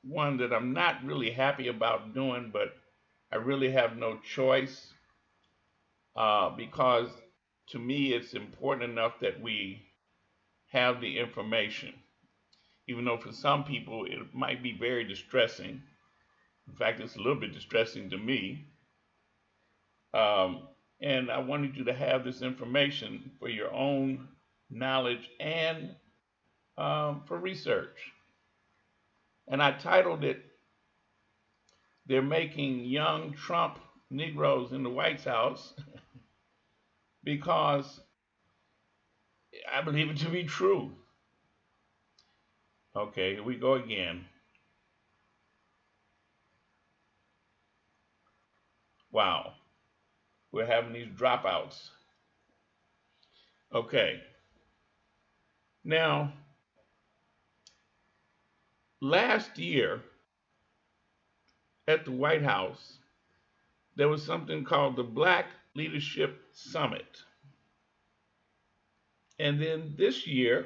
one that I'm not really happy about doing, but I really have no choice because to me it's important enough that we have the information, even though for some people it might be very distressing. In fact, it's a little bit distressing to me. Um, and I wanted you to have this information for your own knowledge and for research. And I titled it, They're Making Young Trump Negroes in the White House, because I believe it to be true. Okay, here we go again. Wow, we're having these dropouts. Okay, now, last year at the White House, there was something called the Black Leadership Summit. And then this year,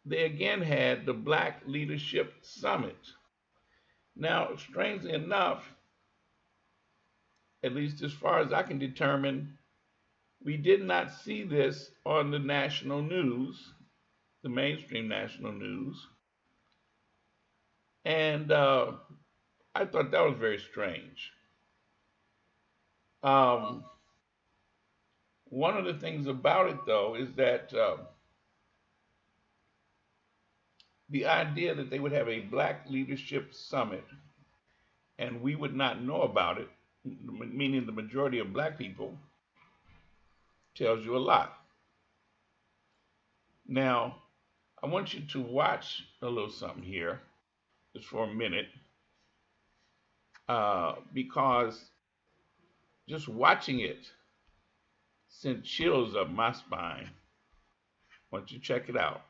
they again had the Black Leadership Summit. Now, strangely enough, at least as far as I can determine, we did not see this on the national news, the mainstream national news. And I thought that was very strange. Um, One of the things about it, though, is that the idea that they would have a Black Leadership Summit and we would not know about it, meaning the majority of black people, tells you a lot. Now, I want you to watch a little something here, just for a minute, because just watching it sent chills up my spine. Why don't you check it out?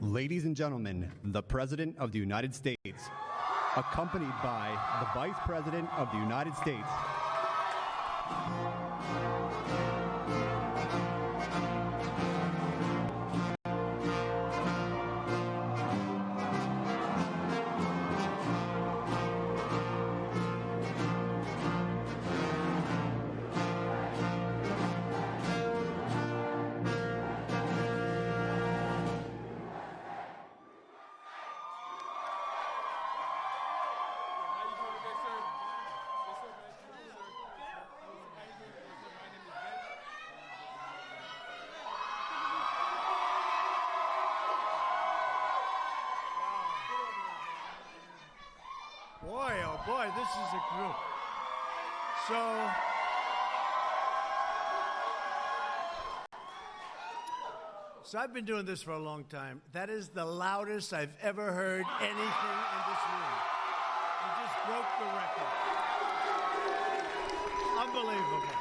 Ladies and gentlemen, the President of the United States, accompanied by the Vice President of the United States. Boy, oh boy, this is a group. So I've been doing this for a long time. That is the loudest I've ever heard anything in this room. You just broke the record. Unbelievable.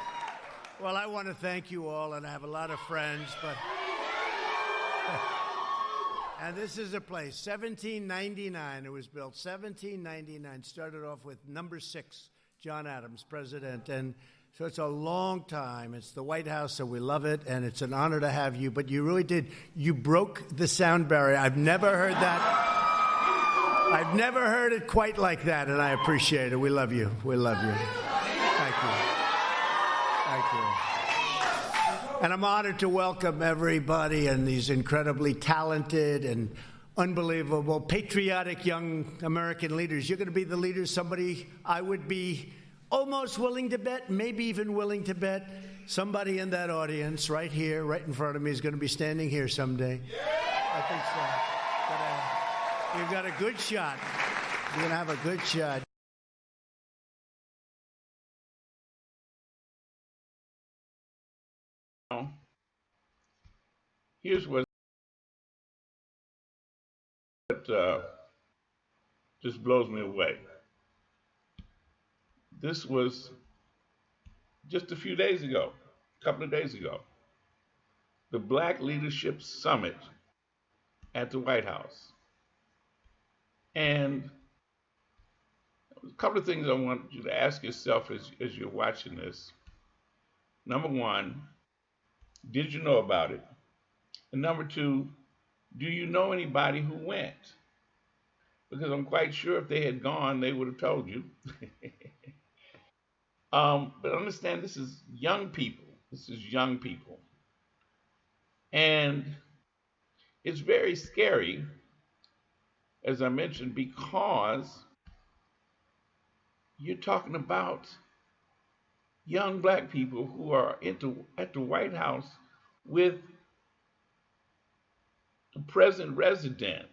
Well, I want to thank you all, and I have a lot of friends, but... And this is a place, 1799, it was built, 1799, started off with number 6, John Adams, president, and so it's a long time. It's the White House, so we love it, and it's an honor to have you, but you really did, you broke the sound barrier. I've never heard that. I've never heard it quite like that, and I appreciate it. We love you. We love you. Thank you. Thank you. And I'm honored to welcome everybody and these incredibly talented and unbelievable, patriotic young American leaders. You're going to be the leaders somebody I would be almost willing to bet, maybe even willing to bet, somebody in that audience right here, right in front of me is going to be standing here someday. I think so. You've got a good shot. You're going to have a good shot. Here's what just blows me away. This was just a few days ago, a couple of days ago, the Black Leadership Summit at the White House. And a couple of things I want you to ask yourself as you're watching this. Number one, did you know about it? And number two, do you know anybody who went? Because I'm quite sure if they had gone, they would have told you. But understand this is young people. This is young people. And it's very scary, as I mentioned, because you're talking about young black people who are at the White House with the present resident.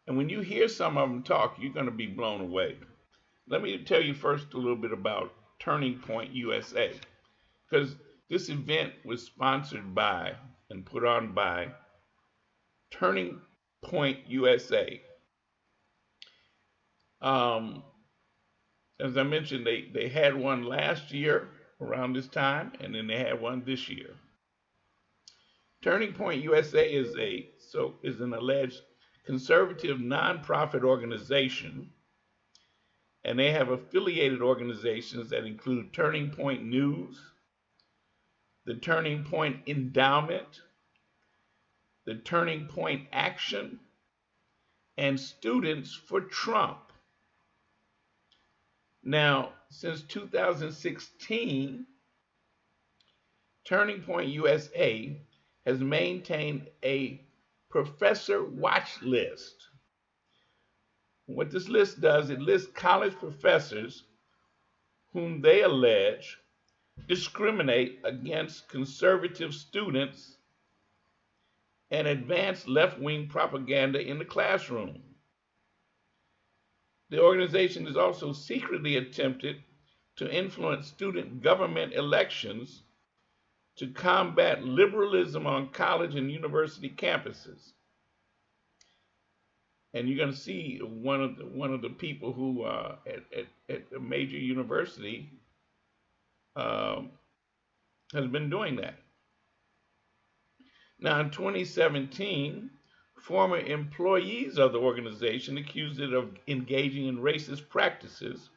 And when you hear some of them talk, you're going to be blown away. Let me tell you first a little bit about Turning Point USA, because this event was sponsored by and put on by Turning Point USA. Um, as I mentioned, they had one last year around this time, and then they had one this year. Turning Point USA is an alleged conservative nonprofit organization, and they have affiliated organizations that include Turning Point News, the Turning Point Endowment, the Turning Point Action, and Students for Trump. Now, since 2016, Turning Point USA has maintained a professor watch list. What this list does, it lists college professors whom they allege discriminate against conservative students and advance left-wing propaganda in the classroom. The organization has also secretly attempted to influence student government elections to combat liberalism on college and university campuses. And you're going to see one of the people who at a major university has been doing that. Now, in 2017, former employees of the organization accused it of engaging in racist practices,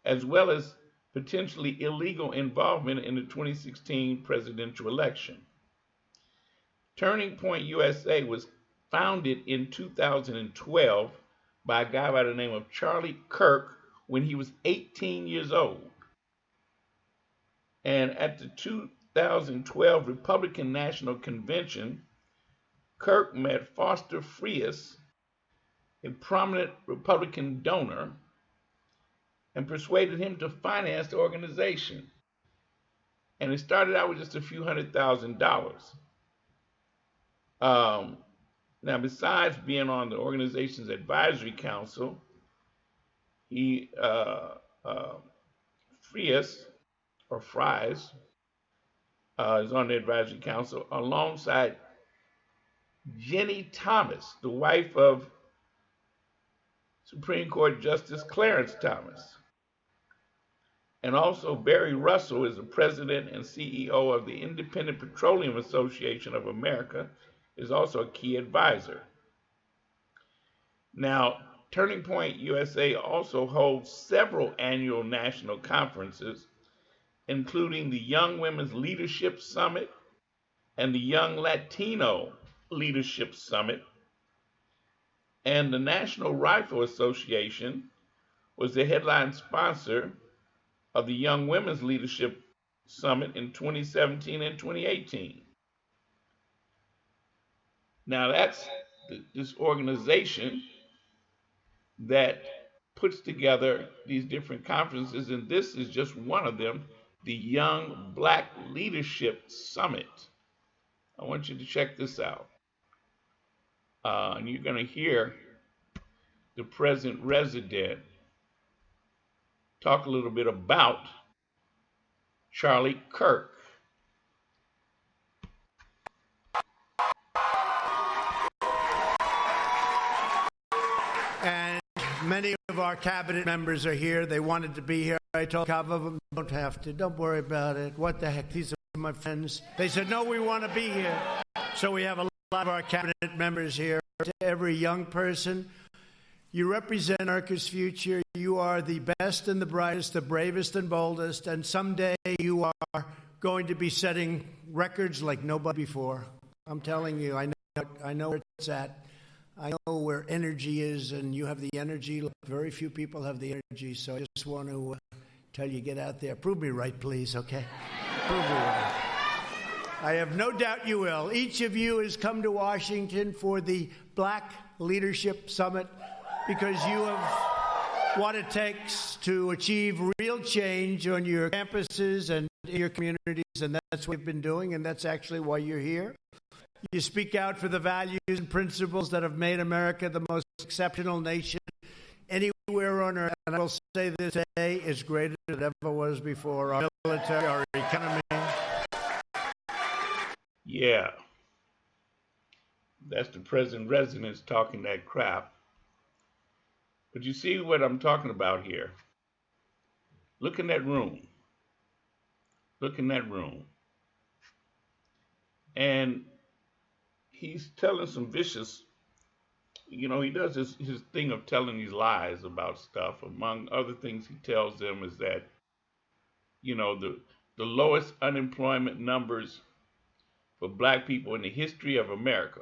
as well as potentially illegal involvement in the 2016 presidential election. Turning Point USA was founded in 2012 by a guy by the name of Charlie Kirk when he was 18 years old. And at the 2012 Republican National Convention, Kirk met Foster Frias, a prominent Republican donor, and persuaded him to finance the organization. And it started out with just a few $100,000. Now, besides being on the organization's advisory council, Frias is on the advisory council alongside Jenny Thomas, the wife of Supreme Court Justice Clarence Thomas. And also Barry Russell is the president and CEO of the Independent Petroleum Association of America, is also a key advisor. Now, Turning Point USA also holds several annual national conferences, including the Young Women's Leadership Summit and the Young Latino Leadership Summit. And the National Rifle Association was the headline sponsor of the Young Women's Leadership Summit in 2017 and 2018. Now, that's this organization that puts together these different conferences, and this is just one of them, the Young Black Leadership Summit. I want you to check this out. And you're going to hear the present resident talk a little bit about Charlie Kirk. And many of our cabinet members are here. They wanted to be here. I told a couple of them, don't have to. Don't worry about it. What the heck? These are my friends. They said, no, we want to be here. So we have a lot of our cabinet members here. To every young person, you represent America's future. You are the best and the brightest, the bravest and boldest, and someday you are going to be setting records like nobody before. I'm telling you, I know where it's at. I know where energy is, and you have the energy. Very few people have the energy, so I just want to tell you, get out there. Prove me right, please, okay? Prove me right. I have no doubt you will. Each of you has come to Washington for the Black Leadership Summit because you have what it takes to achieve real change on your campuses and in your communities, and that's what we've been doing, and that's actually why you're here. You speak out for the values and principles that have made America the most exceptional nation anywhere on earth. And I will say this day is greater than it ever was before. Our military, our economy. Yeah, that's the president residents talking that crap. But you see what I'm talking about here. Look in that room. Look in that room. And he's telling some vicious, he does his thing of telling these lies about stuff. Among other things he tells them is that, the lowest unemployment numbers for black people in the history of America.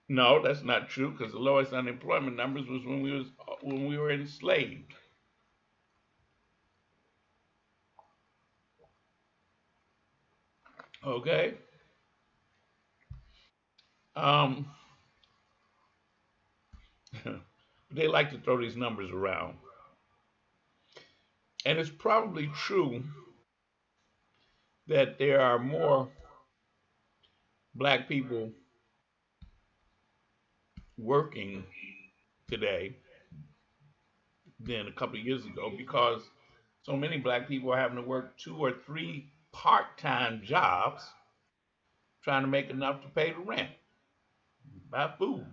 No, that's not true because the lowest unemployment numbers was when we were enslaved. Okay? Um, they like to throw these numbers around. And it's probably true that there are more black people working today than a couple of years ago because so many black people are having to work 2 or 3 part-time jobs trying to make enough to pay the rent, buy food.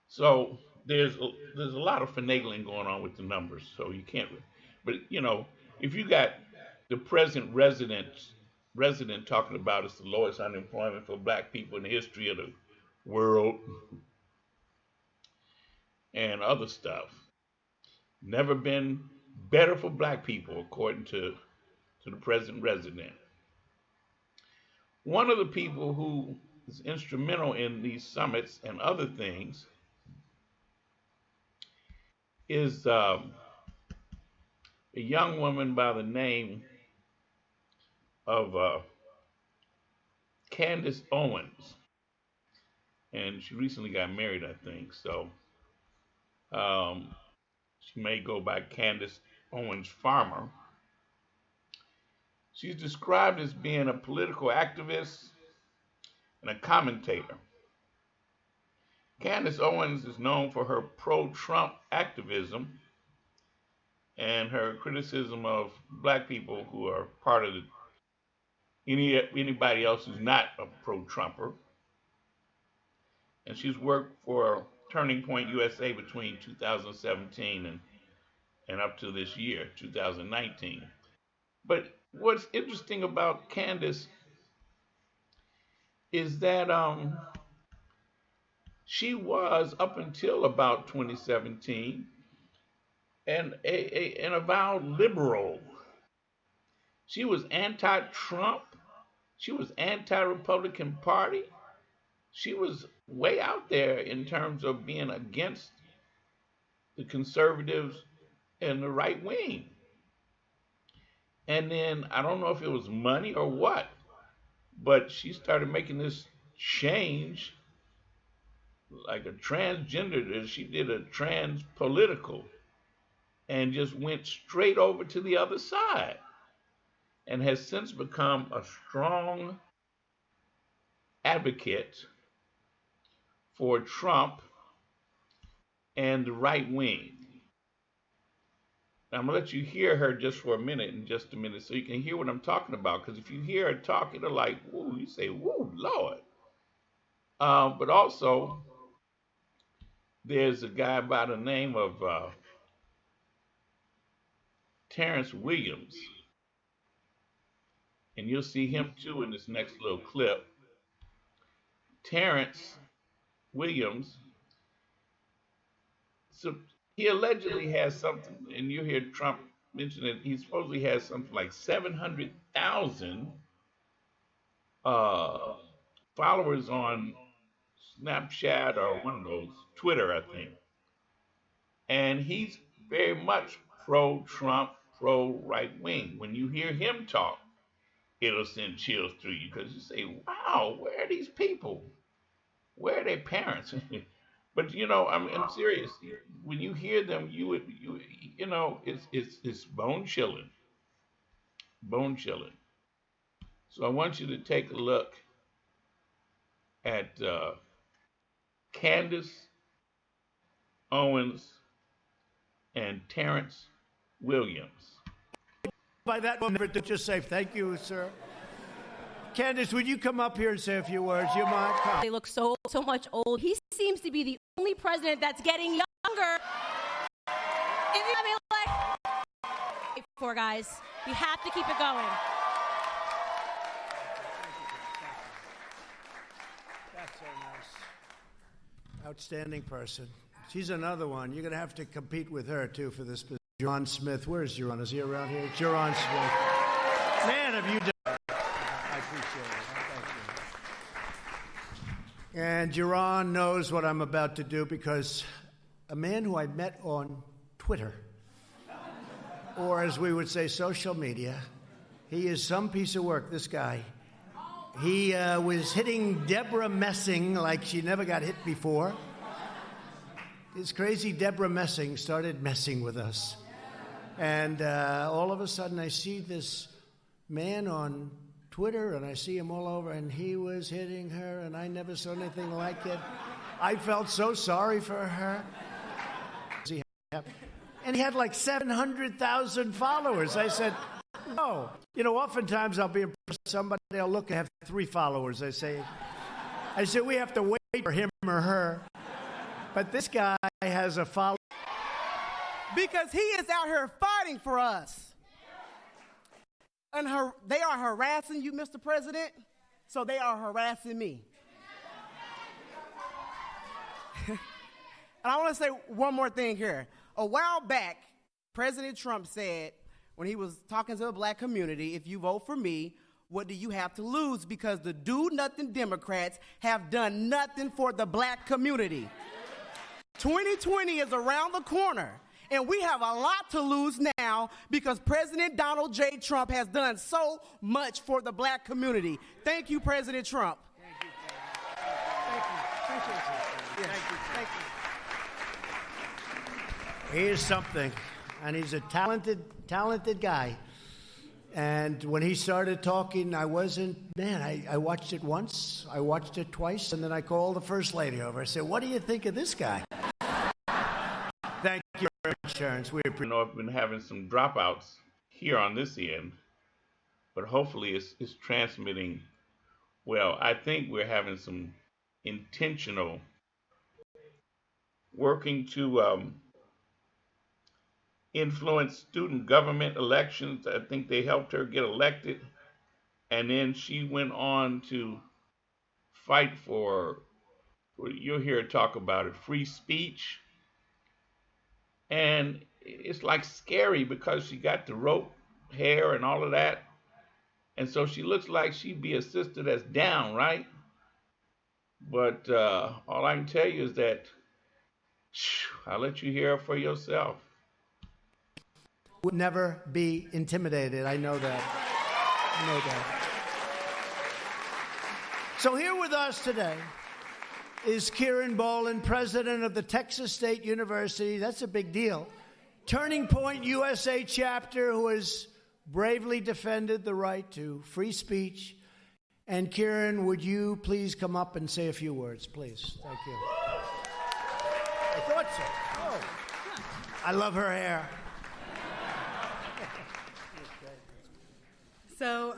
So there's a lot of finagling going on with the numbers. So you can't, but if you got the present resident talking about it's the lowest unemployment for black people in the history of the world and other stuff, never been better for black people according to the present resident. One of the people who is instrumental in these summits and other things is a young woman by the name of Candace Owens, and she recently got married, I think. So um, she may go by Candace Owens Farmer. She's described as being a political activist and a commentator. Candace Owens is known for her pro-Trump activism and her criticism of black people who are part of anybody else who's not a pro-Trumper. And she's worked for Turning Point USA between 2017 and up to this year, 2019. But what's interesting about Candace is that she was up until about 2017 an avowed liberal. She was anti-Trump. She was anti-Republican Party. She was way out there in terms of being against the conservatives and the right wing. And then I don't know if it was money or what, but she started making this change like a transgender. She did a trans political and just went straight over to the other side and has since become a strong advocate for Trump and the right wing. Now, I'm gonna let you hear her just for a minute, in just a minute, so you can hear what I'm talking about. Because if you hear her talk, it'll like, woo, you say, woo, Lord. But also, there's a guy by the name of Terrence Williams, and you'll see him too in this next little clip. Terrence Williams, so he allegedly has something, and you hear Trump mentioned that he supposedly has something like 700,000 uh, followers on Snapchat or one of those, Twitter, I think. And he's very much pro Trump, pro right wing. When you hear him talk, it'll send chills through you because you say, wow, where are these people? Where are their parents? But I'm serious. When you hear them, it's bone chilling, bone chilling. So I want you to take a look at Candace Owens and Terrence Williams. By that moment, to just say thank you, sir. Candace, would you come up here and say a few words? You mind? Come. They look so much old. He seems to be the only president that's getting younger. For guys, we have to keep it going. That's so nice. Outstanding person. She's another one. You're going to have to compete with her, too, for this position. Jerron Smith. Where's Jerron? Is he around here? Jerron Smith. Man, have you done it. I appreciate it. Thank you. And Jerron knows what I'm about to do because a man who I met on Twitter, or as we would say, social media, he is some piece of work, this guy. He was hitting Deborah Messing like she never got hit before. This crazy Deborah Messing started messing with us. And all of a sudden I see this man on Twitter, and I see him all over, and he was hitting her, and I never saw anything like it. I felt so sorry for her. And he had like 700,000 followers. I said, no. Oftentimes I'll be impressed with somebody, I'll look and have 3 followers. I said, we have to wait for him or her. But this guy has a follower. Because he is out here fighting for us. And they are harassing you, Mr. President, so they are harassing me. And I want to say one more thing here. A while back, President Trump said, when he was talking to the black community, if you vote for me, what do you have to lose? Because the do-nothing Democrats have done nothing for the black community. 2020 is around the corner, and we have a lot to lose now because President Donald J. Trump has done so much for the black community. Thank you, President Trump. Thank you. Thank you. Thank you. He is something, and he's a talented guy. And when he started talking, I watched it once, I watched it twice, and then I called the First Lady over. I said, what do you think of this guy? Thank you very much, Terrence. We appreciate it. I know I've been having some dropouts here on this end, but hopefully it's transmitting well. I think we're having some intentional working to influence student government elections. I think they helped her get elected, and then she went on to fight for, you'll hear her talk about it, free speech. And it's like scary because she got the rope hair and all of that, and so she looks like she'd be a sister that's down, right? But all I can tell you is that I'll let you hear her for yourself. Would never be intimidated. I know that. So here with us today is Kieran Boland, president of the Texas State University. That's a big deal. Turning Point USA chapter, who has bravely defended the right to free speech. And Kieran, would you please come up and say a few words, please? Thank you. I thought so. Oh. I love her hair. So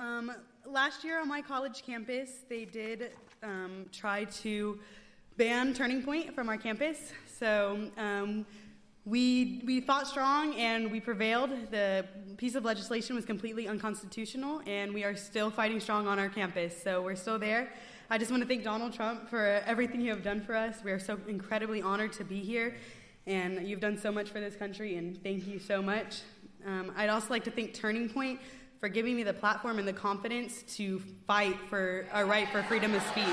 last year on my college campus, they did try to ban Turning Point from our campus. So we fought strong and we prevailed. The piece of legislation was completely unconstitutional, and we are still fighting strong on our campus. So we're still there. I just want to thank Donald Trump for everything you have done for us. We are so incredibly honored to be here, and you've done so much for this country, and thank you so much. I'd also like to thank Turning Point for giving me the platform and the confidence to fight for our right for freedom of speech.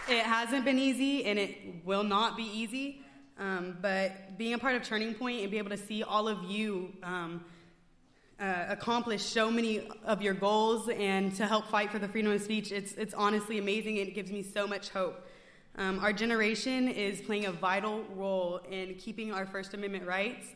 It hasn't been easy, and it will not be easy, but being a part of Turning Point and be able to see all of you accomplish so many of your goals and to help fight for the freedom of speech, it's honestly amazing, and it gives me so much hope. Our generation is playing a vital role in keeping our First Amendment rights,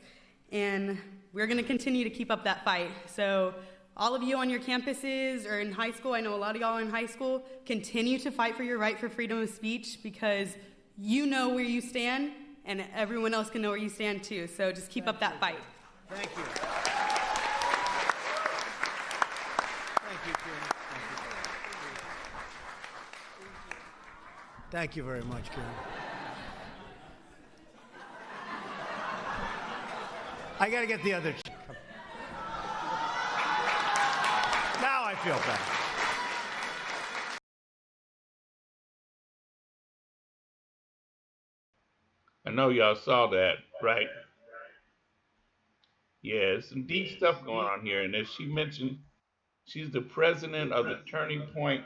and we're going to continue to keep up that fight. So all of you on your campuses or in high school, I know a lot of y'all are in high school, continue to fight for your right for freedom of speech, because you know where you stand, and everyone else can know where you stand too. So just keep up that fight. Thank you. Thank you, Karen. Thank you very much, Karen. I got to get the other. Now I feel better. I know y'all saw that, right? Yeah, some deep stuff going on here. And as she mentioned, she's the president of the Turning Point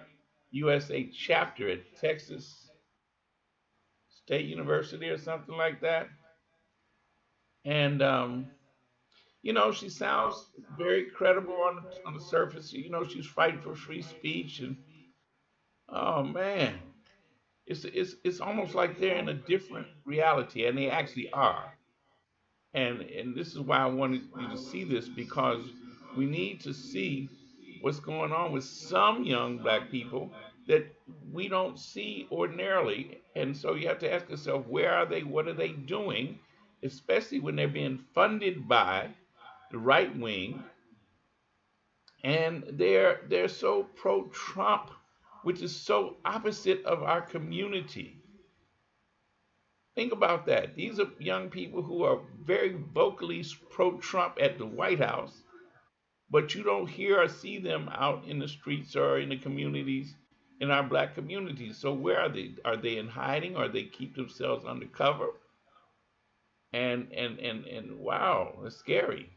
USA chapter at Texas State University or something like that. And, she sounds very credible on the surface. She's fighting for free speech. And, oh, man, it's almost like they're in a different reality, and they actually are. And this is why I wanted you to see this, because we need to see what's going on with some young black people that we don't see ordinarily. And so you have to ask yourself, where are they? What are they doing? Especially when they're being funded by the right wing, and they're so pro-Trump, which is so opposite of our community. Think about that. These are young people who are very vocally pro-Trump at the White House, but you don't hear or see them out in the streets or in the communities, in our black communities. So where are they? Are they in hiding, or they keep themselves undercover? And wow, it's scary.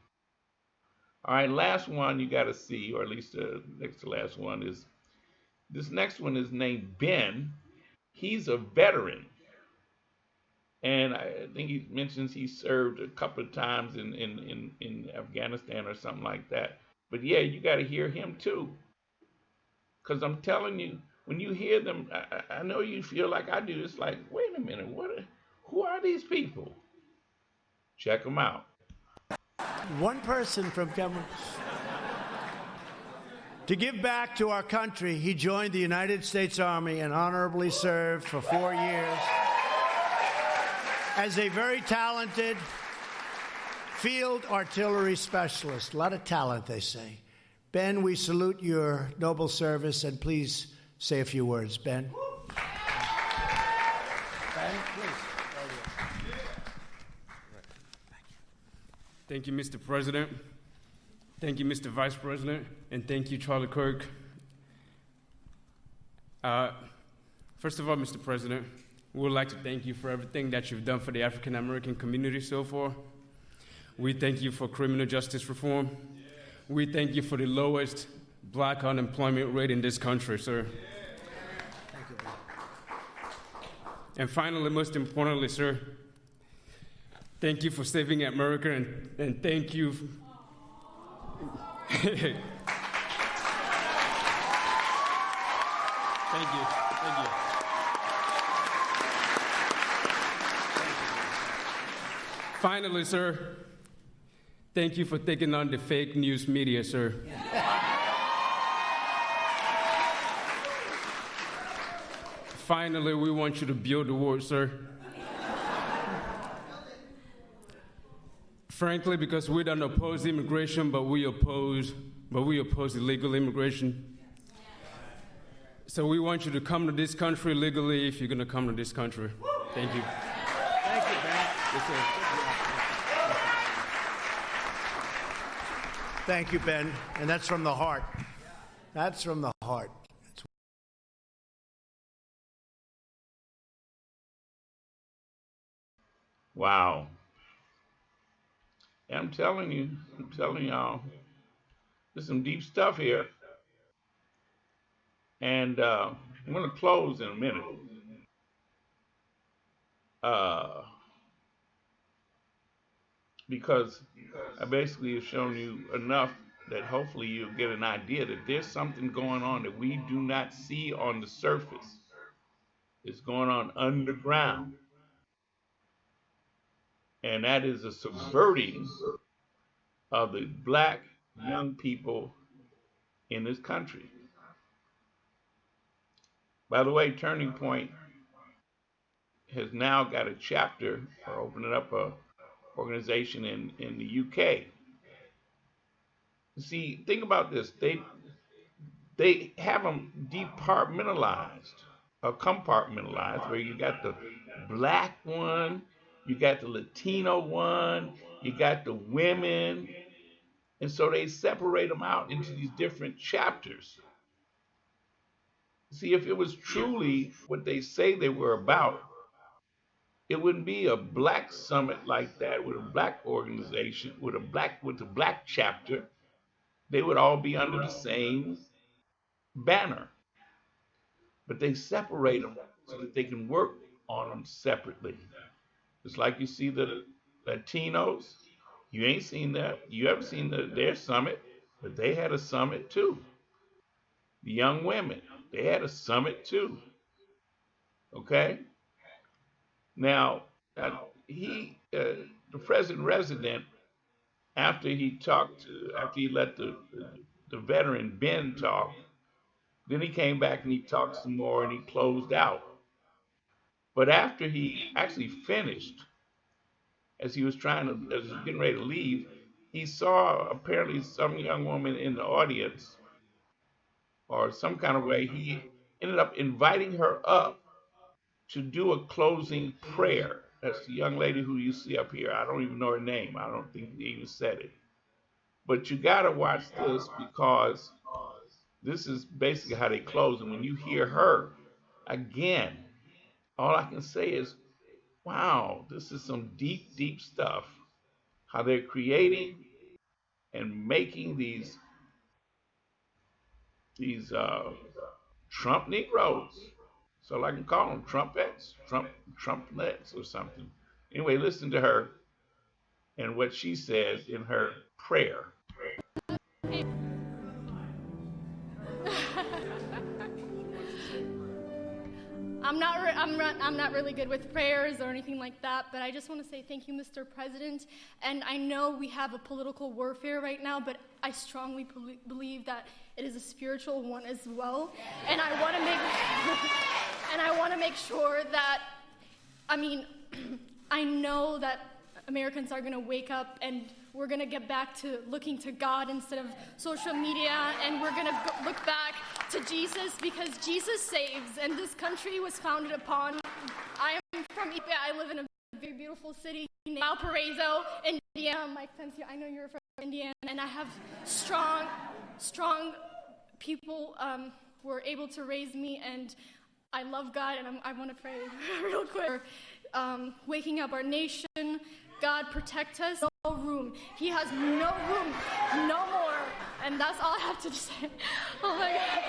All right, last one you got to see, or at least the next to last one, is this next one is named Ben. He's a veteran. And I think he mentions he served a couple of times in Afghanistan or something like that. But yeah, you got to hear him too. Because I'm telling you, when you hear them, I know you feel like I do. It's like, wait a minute, who are these people? Check them out. One person from Cameroon. To give back to our country, he joined the United States Army and honorably served for 4 years as a very talented field artillery specialist. A lot of talent, they say. Ben, we salute your noble service, and please say a few words. Ben? Ben, please. Thank you, Mr. President. Thank you, Mr. Vice President. And thank you, Charlie Kirk. First of all, Mr. President, we would like to thank you for everything that you've done for the African American community so far. We thank you for criminal justice reform. We thank you for the lowest black unemployment rate in this country, sir. Thank you. And finally, most importantly, sir, thank you for saving America, and thank you. Thank you. Thank you. Finally, sir, thank you for taking on the fake news media, sir. Finally, we want you to build the wall, sir. Frankly, because we don't oppose immigration, but we oppose illegal immigration. So we want you to come to this country legally if you're going to come to this country. Thank you. Thank you, Ben. Yes, sir. Thank you, Ben. And that's from the heart. That's from the heart. Wow. And I'm telling y'all, there's some deep stuff here. And I'm going to close in a minute. Uh, because I basically have shown you enough that hopefully you'll get an idea that there's something going on that we do not see on the surface. It's going on underground. And that is a subverting of the black young people in this country. By the way, Turning Point has now got a chapter or opening up a organization in the UK. See, think about this. They have them departmentalized or compartmentalized where you got the black one, you got the Latino one, you got the women, and so they separate them out into these different chapters. See, if it was truly what they say they were about, it wouldn't be a black summit like that with a black organization with a black chapter. They would all be under the same banner, but they separate them so that they can work on them separately. It's like you see the Latinos. You ain't seen that. You haven't seen their summit, but they had a summit too. The young women, they had a summit too. Okay. Now, the president resident, after he let the veteran Ben talk, then he came back and he talked some more and he closed out. But after he actually finished, as he was getting ready to leave, he saw apparently some young woman in the audience or some kind of way. He ended up inviting her up to do a closing prayer. That's the young lady who you see up here. I don't even know her name. I don't think he even said it. But you got to watch this because this is basically how they close. And when you hear her again, all I can say is, wow, this is some deep, deep stuff. How they're creating and making these Trump Negroes. So I can call them trumpets, Trumplets or something. Anyway, listen to her and what she says in her prayer. I'm not really good with prayers or anything like that, but I just want to say thank you, Mr. President. And I know we have a political warfare right now, but I strongly believe that it is a spiritual one as well. And I want to make and I want to make sure that, I mean, I know that Americans are going to wake up and we're going to get back to looking to God instead of social media, and we're going to look back to Jesus because Jesus saves, and this country was founded upon. I am from Ethiopia. I live in a very beautiful city named Valparaiso, Indiana. Mike Pence, I know you're from Indiana, and I have strong people who are able to raise me, and I love God, and I want to pray real quick. Waking up our nation. God protect us. No room. He has no room. No more. And that's all I have to say. Oh my God.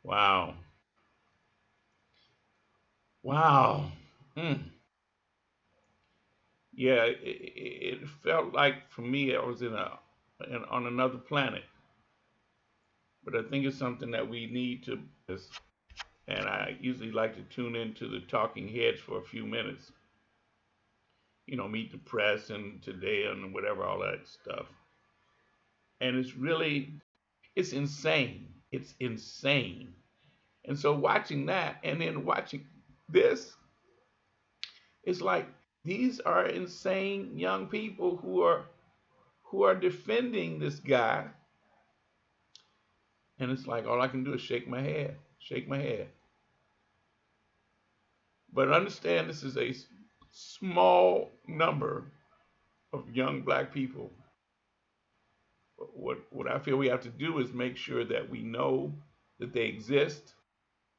Wow. Wow. Mm. Yeah, it felt like for me I was on another planet. But I think it's something that we need to, and I usually like to tune into the talking heads for a few minutes. Meet the press and today and whatever, all that stuff. And it's really It's insane. It's insane. And so watching that and then watching this, it's like these are insane young people who are defending this guy, and it's like all I can do is shake my head, shake my head. But understand this is a small number of young black people. What I feel we have to do is make sure that we know that they exist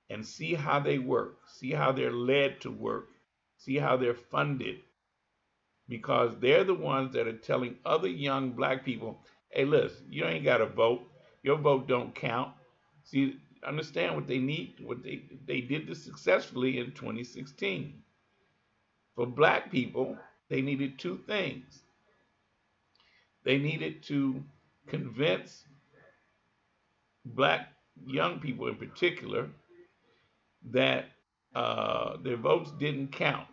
and see how they work, see how they're led to work, see how they're funded, because they're the ones that are telling other young black people, hey, listen, you ain't got to vote. Your vote don't count. See, understand what they need, what they did this successfully in 2016. For black people, they needed two things. They needed to convince black young people in particular that their votes didn't count.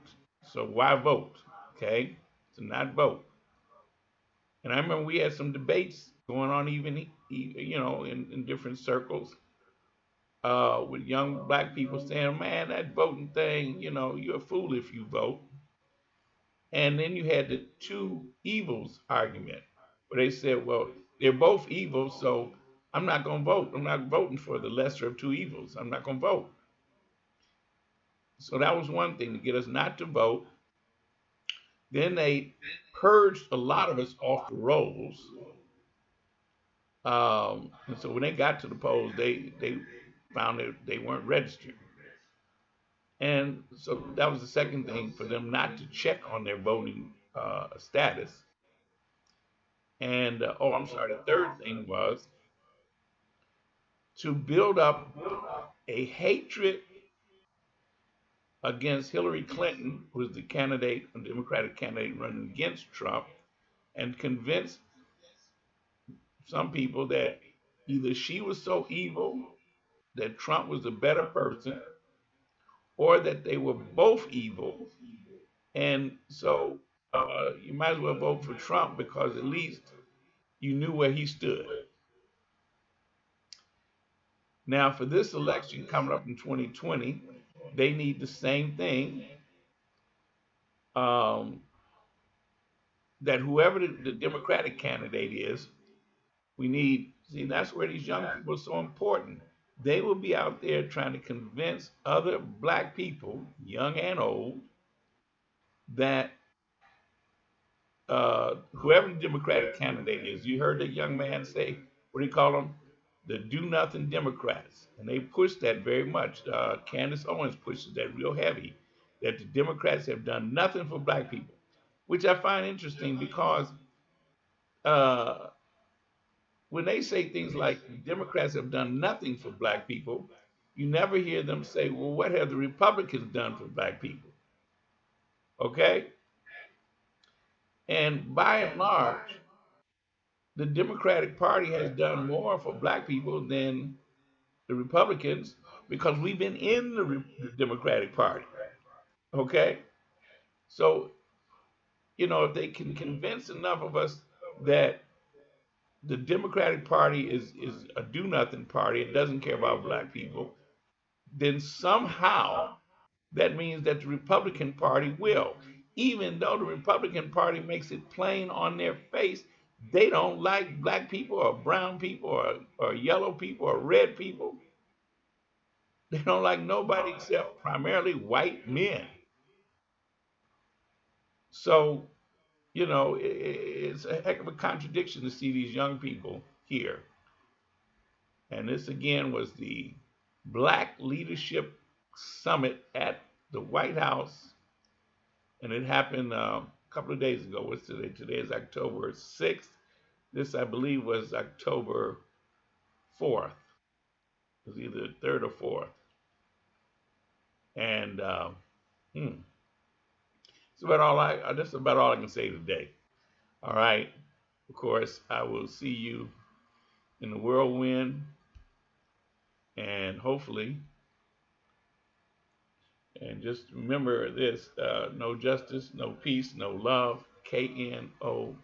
So why vote? Okay, to not vote. And I remember we had some debates going on, even in different circles, with young black people saying, "Man, that voting thing, you're a fool if you vote." And then you had the two evils argument, where they said, "Well, they're both evil, so I'm not going to vote. I'm not voting for the lesser of two evils. I'm not going to vote." So that was one thing to get us not to vote. Then they purged a lot of us off the rolls. And so when they got to the polls, they found that they weren't registered. And so that was the second thing for them not to check on their voting status. And I'm sorry, the third thing was to build up a hatred against Hillary Clinton, who was the candidate, a Democratic candidate running against Trump, and convince some people that either she was so evil that Trump was a better person, or that they were both evil. And so you might as well vote for Trump because at least you knew where he stood. Now, for this election coming up in 2020, they need the same thing. That whoever the Democratic candidate is, we need, see, that's where these young people are so important. They will be out there trying to convince other black people, young and old, that whoever the Democratic candidate is, you heard that young man say, what do you call them? The do nothing Democrats. And they push that very much. Candace Owens pushes that real heavy, that the Democrats have done nothing for black people, which I find interesting because when they say things like Democrats have done nothing for black people, you never hear them say, well, what have the Republicans done for black people? Okay? And by and large, the Democratic Party has done more for black people than the Republicans because we've been in the Democratic Party. Okay? So, if they can convince enough of us that the Democratic Party is a do nothing party, it doesn't care about black people, then somehow that means that the Republican Party will. Even though the Republican Party makes it plain on their face, they don't like black people or brown people or yellow people or red people. They don't like nobody except primarily white men. So, it's a heck of a contradiction to see these young people here. And this again was the Black Leadership Summit at the White House. And it happened a couple of days ago. What's today? Today is October 6th. This, I believe, was October 4th. It was either 3rd or 4th. And that's about all I can say today. All right. Of course, I will see you in the whirlwind, and hopefully, and just remember this, no justice, no peace, no love, KNOW.